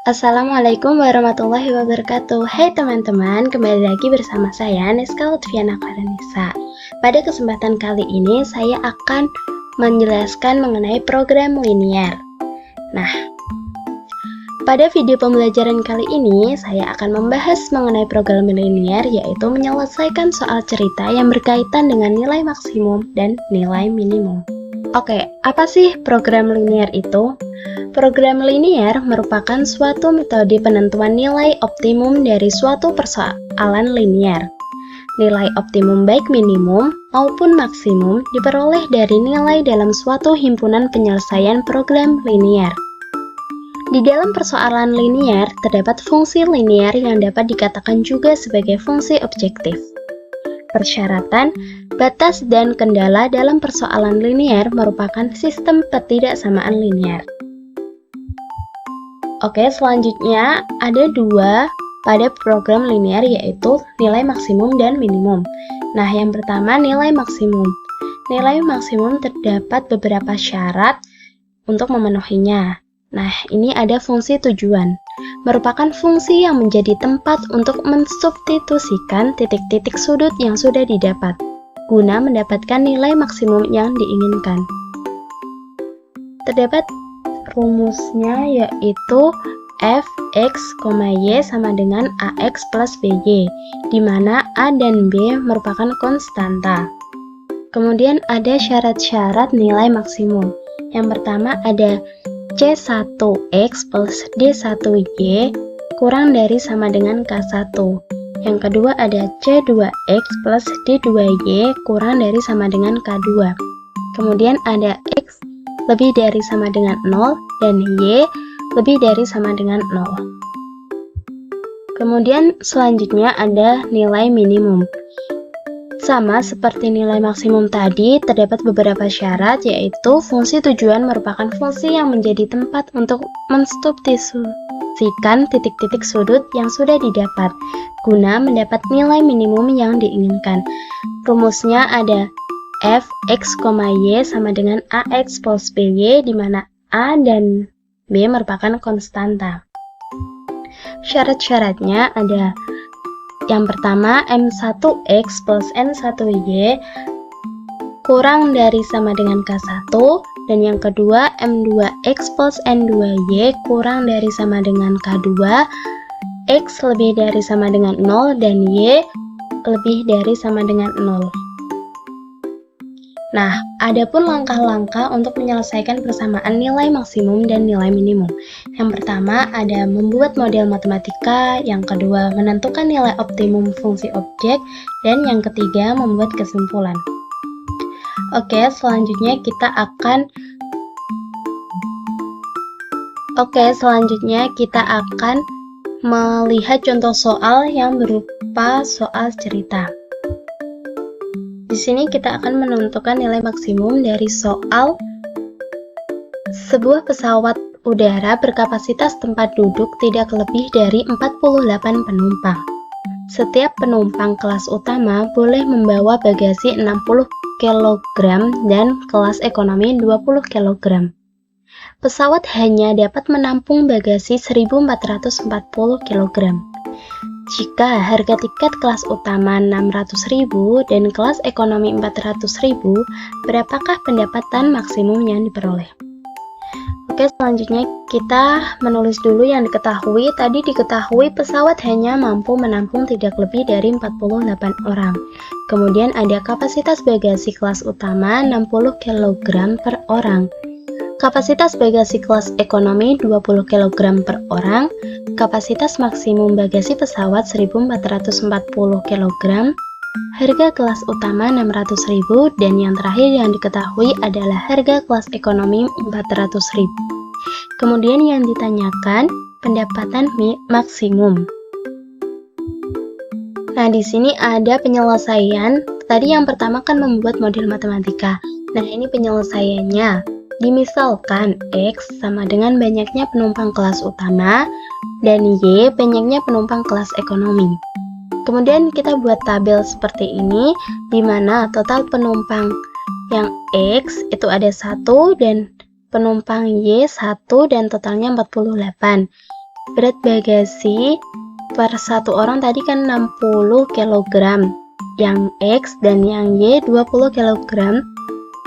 Assalamualaikum warahmatullahi wabarakatuh. Hai teman-teman, kembali lagi bersama saya Neska Lutfiana Karenisa. Pada kesempatan kali ini saya akan menjelaskan mengenai program linier. Nah, pada video pembelajaran kali ini saya akan membahas mengenai program linier, yaitu menyelesaikan soal cerita yang berkaitan dengan nilai maksimum dan nilai minimum. Oke, apa sih program linier itu? Program linier merupakan suatu metode penentuan nilai optimum dari suatu persoalan linier. Nilai optimum baik minimum maupun maksimum diperoleh dari nilai dalam suatu himpunan penyelesaian program linier. Di dalam persoalan linier, terdapat fungsi linier yang dapat dikatakan juga sebagai fungsi objektif. Persyaratan, batas, dan kendala dalam persoalan linier merupakan sistem ketidaksamaan linier. Oke, selanjutnya ada dua pada program linier, yaitu nilai maksimum dan minimum. Nah, yang pertama nilai maksimum. Nilai maksimum terdapat beberapa syarat untuk memenuhinya. Nah, ini ada fungsi tujuan. Merupakan fungsi yang menjadi tempat untuk mensubstitusikan titik-titik sudut yang sudah didapat, guna mendapatkan nilai maksimum yang diinginkan. Terdapat rumusnya, yaitu fx, y sama dengan ax plus by, di mana a dan b merupakan konstanta. Kemudian ada syarat-syarat nilai maksimum. Yang pertama ada c1x plus d1y kurang dari sama dengan k1. Yang kedua ada c2x plus d2y kurang dari sama dengan k2. Kemudian ada x lebih dari sama dengan 0 dan y lebih dari sama dengan 0. Kemudian selanjutnya ada nilai minimum. Sama seperti nilai maksimum tadi, terdapat beberapa syarat, yaitu fungsi tujuan merupakan fungsi yang menjadi tempat untuk mensubstitusikan titik-titik sudut yang sudah didapat, guna mendapat nilai minimum yang diinginkan. Rumusnya ada fx, y sama dengan ax plus by, di mana a dan b merupakan konstanta. Syarat-syaratnya ada yang pertama m1x plus n1y kurang dari sama dengan k1, dan yang kedua m2x plus n2y kurang dari sama dengan k2, x lebih dari sama dengan 0 dan y lebih dari sama dengan 0. Nah, adapun langkah-langkah untuk menyelesaikan persamaan nilai maksimum dan nilai minimum. Yang pertama ada membuat model matematika, yang kedua menentukan nilai optimum fungsi objek, dan yang ketiga membuat kesimpulan. Oke, selanjutnya kita akan melihat contoh soal yang berupa soal cerita. Di sini kita akan menentukan nilai maksimum dari soal sebuah pesawat udara berkapasitas tempat duduk tidak lebih dari 48 penumpang. Setiap penumpang kelas utama boleh membawa bagasi 60 kg dan kelas ekonomi 20 kg. Pesawat hanya dapat menampung bagasi 1440 kg. Jika harga tiket kelas utama 600.000 dan kelas ekonomi 400.000, berapakah pendapatan maksimum yang diperoleh? Oke, selanjutnya kita menulis dulu yang diketahui. Tadi diketahui pesawat hanya mampu menampung tidak lebih dari 48 orang. Kemudian ada kapasitas bagasi kelas utama 60 kg per orang. Kapasitas bagasi kelas ekonomi 20 kg per orang, kapasitas maksimum bagasi pesawat 1440 kg, harga kelas utama 600.000, dan yang terakhir yang diketahui adalah harga kelas ekonomi 400.000. Kemudian yang ditanyakan pendapatan maksimum. Nah, di sini ada penyelesaian. Tadi yang pertama kan membuat model matematika. Nah, ini penyelesaiannya. Dimisalkan X sama dengan banyaknya penumpang kelas utama dan Y banyaknya penumpang kelas ekonomi. Kemudian kita buat tabel seperti ini, di mana total penumpang yang X itu ada 1 dan penumpang Y 1 dan totalnya 48. berat bagasi per satu orang tadi kan 60 kg, yang X dan yang Y 20 kg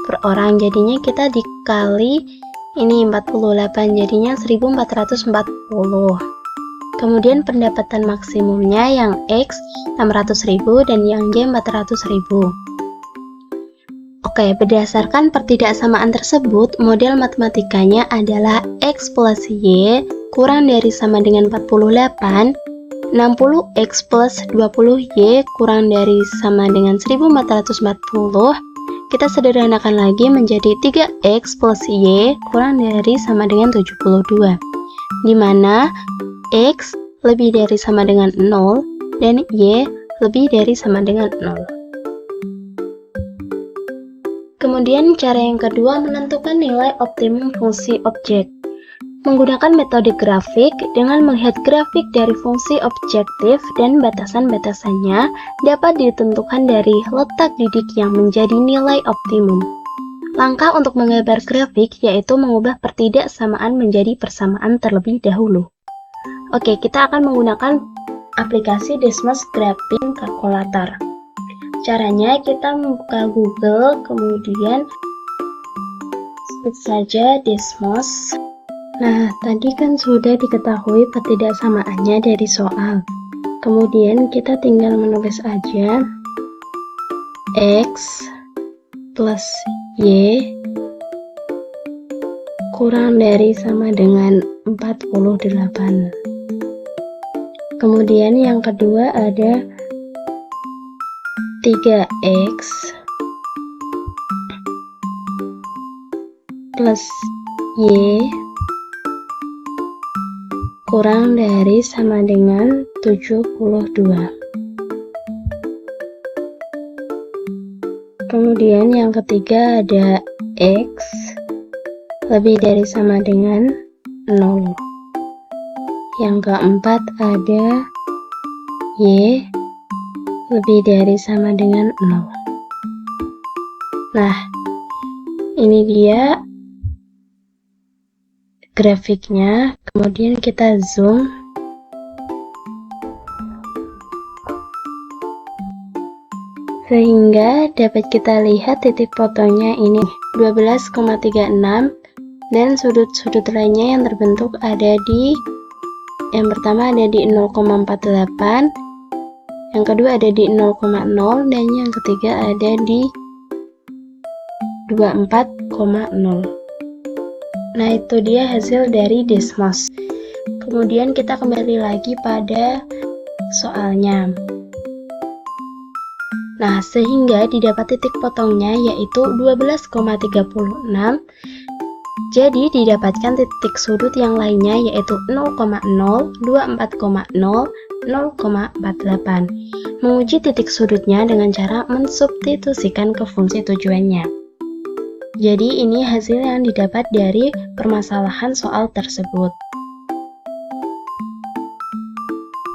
per orang, jadinya kita dikali ini 48, jadinya 1440. Kemudian pendapatan maksimumnya yang X 600.000 dan yang Y 400.000. Oke, berdasarkan pertidaksamaan tersebut, model matematikanya adalah X plus Y kurang dari sama dengan 48, 60X plus 20Y kurang dari sama dengan 1440. Kita sederhanakan lagi menjadi 3X plus Y kurang dari sama dengan 72, di mana X lebih dari sama dengan 0 dan Y lebih dari sama dengan 0. Kemudian cara yang kedua menentukan nilai optimum fungsi objek. Menggunakan metode grafik dengan melihat grafik dari fungsi objektif dan batasan-batasannya dapat ditentukan dari letak didik yang menjadi nilai optimum. Langkah untuk menggambar grafik yaitu mengubah pertidaksamaan menjadi persamaan terlebih dahulu. Oke, kita akan menggunakan aplikasi Desmos Graphing Calculator. Caranya kita membuka Google, kemudian search saja Desmos. Nah, tadi kan sudah diketahui pertidaksamaannya dari soal. Kemudian kita tinggal menulis aja X plus Y kurang dari sama dengan 48. Kemudian yang kedua ada 3X plus Y kurang dari sama dengan 72. Kemudian yang ketiga ada X lebih dari sama dengan 0. Yang keempat ada Y lebih dari sama dengan 0. Nah, ini dia grafiknya. Kemudian kita zoom. Sehingga dapat kita lihat titik fotonya ini 12,36 dan sudut-sudut lainnya yang terbentuk ada di yang pertama ada di 0,48, yang kedua ada di 0,0 dan yang ketiga ada di 24,0. Nah, itu dia hasil dari Desmos. Kemudian kita kembali lagi pada soalnya. Nah, sehingga didapat titik potongnya yaitu 12,36. Jadi didapatkan titik sudut yang lainnya yaitu 0,0, 24,0, 0,48. Menguji titik sudutnya dengan cara mensubstitusikan ke fungsi tujuannya. Jadi ini hasil yang didapat dari permasalahan soal tersebut.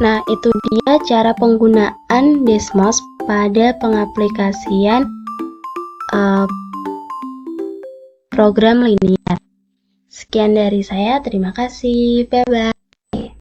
Nah, itu dia cara penggunaan Desmos pada pengaplikasian program linear. Sekian dari saya, terima kasih, bye-bye.